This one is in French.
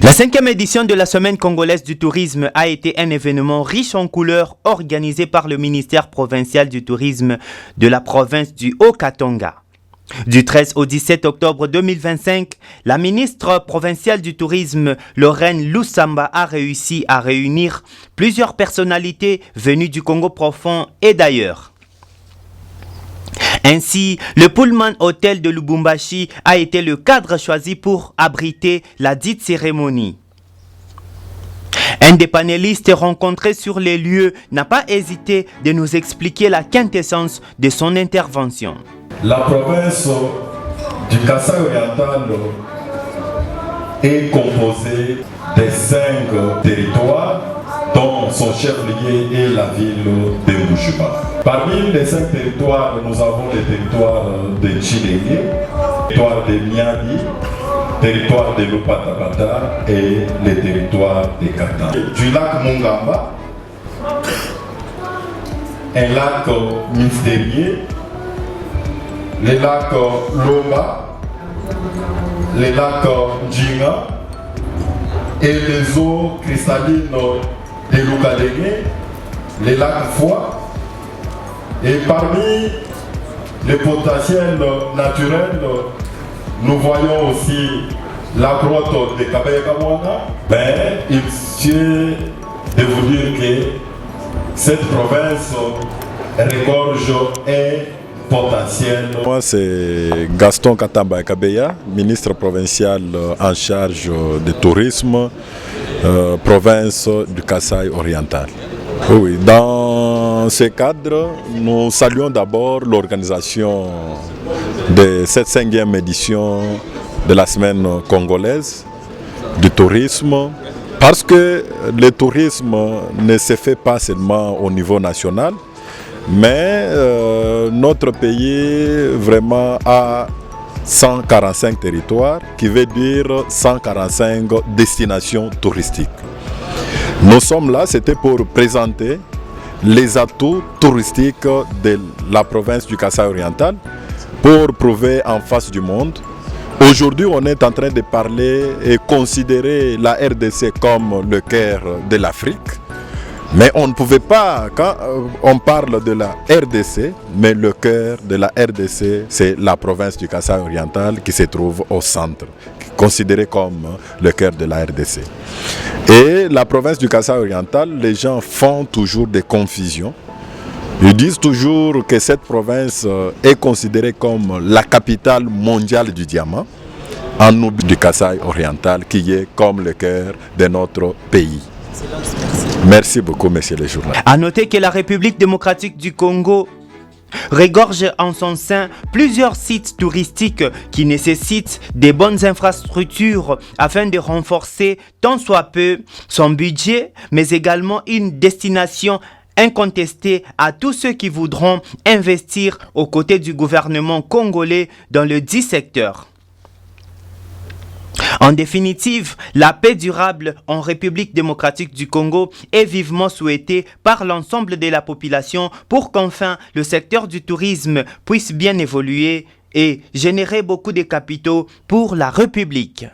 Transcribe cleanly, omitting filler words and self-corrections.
La 5e édition de la Semaine congolaise du tourisme a été un événement riche en couleurs organisé par le ministère provincial du tourisme de la province du Haut-Katanga. Du 13 au 17 octobre 2025, la ministre provinciale du tourisme, Lorraine Lusamba, a réussi à réunir plusieurs personnalités venues du Congo profond et d'ailleurs. Ainsi, le Pullman Hotel de Lubumbashi a été le cadre choisi pour abriter la dite cérémonie. Un des panélistes rencontrés sur les lieux n'a pas hésité de nous expliquer la quintessence de son intervention. La province du Kasaï oriental est composée de 5 territoires dont son chef-lieu est la ville de Mbujiba. Parmi les 5 territoires, nous avons les territoires de Chilenge, territoire de Miabi, territoire de Lopatabata et les territoires de Kata. Du lac Mungamba, un lac mystérieux, les lacs Loba, les lacs Djinga et les eaux cristallines de Lukalenge, les lacs Foix. Et parmi les potentiels naturels, nous voyons aussi la grotte de Kabaye-Kamwana. Mais il suffit de vous dire que cette province regorge un potentiel. Moi, c'est Gaston Katamba Kabeya, ministre provincial en charge du tourisme, province du Kasaï oriental. Oui, dans ce cadre, nous saluons d'abord l'organisation de cette 5e édition de la Semaine congolaise du tourisme, parce que le tourisme ne se fait pas seulement au niveau national, mais notre pays vraiment a 145 territoires, qui veut dire 145 destinations touristiques. Nous sommes là, c'était pour présenter les atouts touristiques de la province du Kasaï oriental, pour prouver en face du monde. Aujourd'hui, on est en train de parler et considérer la RDC comme le cœur de l'Afrique. Mais on ne pouvait pas, quand on parle de la RDC, mais le cœur de la RDC, c'est la province du Kasaï oriental qui se trouve au centre, considérée comme le cœur de la RDC. Et la province du Kasaï oriental, les gens font toujours des confusions. Ils disent toujours que cette province est considérée comme la capitale mondiale du diamant, en oubli du Kasaï oriental, qui est comme le cœur de notre pays. Merci beaucoup, messieurs les journalistes. À noter que la République démocratique du Congo regorge en son sein plusieurs sites touristiques qui nécessitent des bonnes infrastructures afin de renforcer tant soit peu son budget, mais également une destination incontestée à tous ceux qui voudront investir aux côtés du gouvernement congolais dans le dit secteur. En définitive, la paix durable en République démocratique du Congo est vivement souhaitée par l'ensemble de la population pour qu'enfin le secteur du tourisme puisse bien évoluer et générer beaucoup de capitaux pour la République.